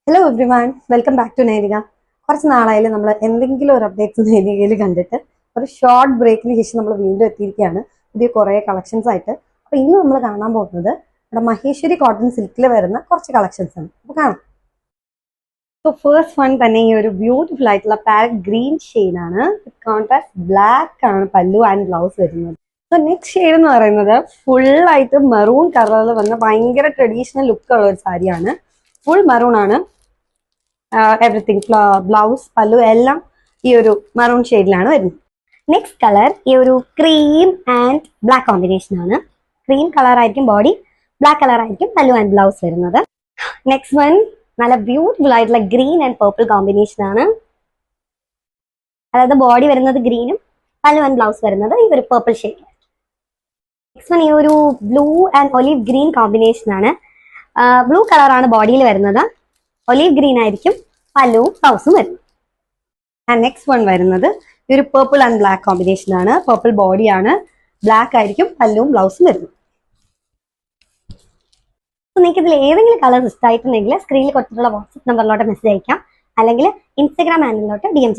Hello everyone, welcome back to Nainika. കുറച്ച് നാളായാലും നമ്മൾ എന്തെങ്കിലും ഒരു അപ്ഡേറ്റ്സ് നൈനികയിൽ കണ്ടിട്ട് ഒരു ഷോർട്ട് ബ്രേക്കിന് ശേഷം നമ്മൾ വീണ്ടും എത്തിയിരിക്കുകയാണ് പുതിയ കുറേ കളക്ഷൻസ് ആയിട്ട്. അപ്പോൾ ഇന്ന് നമ്മൾ കാണാൻ പോകുന്നത് നമ്മുടെ മഹേശ്വരി കോട്ടൺ സിൽക്കിൽ വരുന്ന കുറച്ച് കളക്ഷൻസ് ആണ്. അപ്പോൾ കാണാം. സോ ഫസ്റ്റ് വൺ തന്നെ ഈ ഒരു ബ്യൂട്ടിഫുൾ ആയിട്ടുള്ള പാരറ്റ് ഗ്രീൻ ഷെയ്ഡാണ്. കോൺട്രാസ്റ്റ് ബ്ലാക്ക് ആണ് പല്ലു ആൻഡ് ബ്ലൗസ് വരുന്നത്. സോ നെക്സ്റ്റ് ഷെയ്ഡ് എന്ന് പറയുന്നത് ഫുള്ളായിട്ട് മെറൂൺ കളറിൽ വന്ന ഭയങ്കര ട്രഡീഷണൽ ലുക്കുള്ള ഒരു സാരിയാണ്. ഫുൾ മെറൂൺ ആണ്. എവറിത്തിങ് ബ്ലൗസ് പല്ലു എല്ലാം ഈ ഒരു മറൂൺ ഷെയ്ഡിലാണ് വരുന്നത്. നെക്സ്റ്റ് കളർ ഈ ഒരു ക്രീം ആൻഡ് ബ്ലാക്ക് കോമ്പിനേഷൻ ആണ്. ക്രീം കളർ ആയിരിക്കും ബോഡി, ബ്ലാക്ക് കളർ ആയിരിക്കും പല്ലു ആൻഡ് ബ്ലൗസ് വരുന്നത്. നെക്സ്റ്റ് വൺ നല്ല ബ്യൂട്ടിഫുൾ ആയിട്ടുള്ള ഗ്രീൻ ആൻഡ് പർപ്പിൾ കോമ്പിനേഷൻ ആണ്. അതായത് ബോഡി വരുന്നത് ഗ്രീനും പല്ലു ആൻഡ് ബ്ലൗസ് വരുന്നത് ഈ ഒരു പർപ്പിൾ ഷെയ്ഡ്. നെക്സ്റ്റ് വൺ ഈ ഒരു blue and olive green combination ആണ്. ബ്ലൂ കളറാണ് ബോഡിയിൽ വരുന്നത്, ഒലീവ് ഗ്രീൻ ആയിരിക്കും പല്ലുവും ബ്ലൗസും വരുന്നത്. ആൻഡ് നെക്സ്റ്റ് വൺ വരുന്നത് ഈ ഒരു പർപ്പിൾ ആൻഡ് ബ്ലാക്ക് കോമ്പിനേഷൻ ആണ്. പർപ്പിൾ ബോഡിയാണ്, ബ്ലാക്ക് ആയിരിക്കും പല്ലുവും ബ്ലൗസും വരുന്നത്. നിങ്ങൾക്ക് ഇതിൽ ഏതെങ്കിലും കളർ ഇഷ്ടമായിട്ടുണ്ടെങ്കിൽ സ്ക്രീനിൽ കൊടുത്തിട്ടുള്ള വാട്സ്ആപ്പ് നമ്പറിലോട്ട് മെസ്സേജ് അയക്കാം, അല്ലെങ്കിൽ ഇൻസ്റ്റാഗ്രാം ഹാൻഡിലോട്ട് DM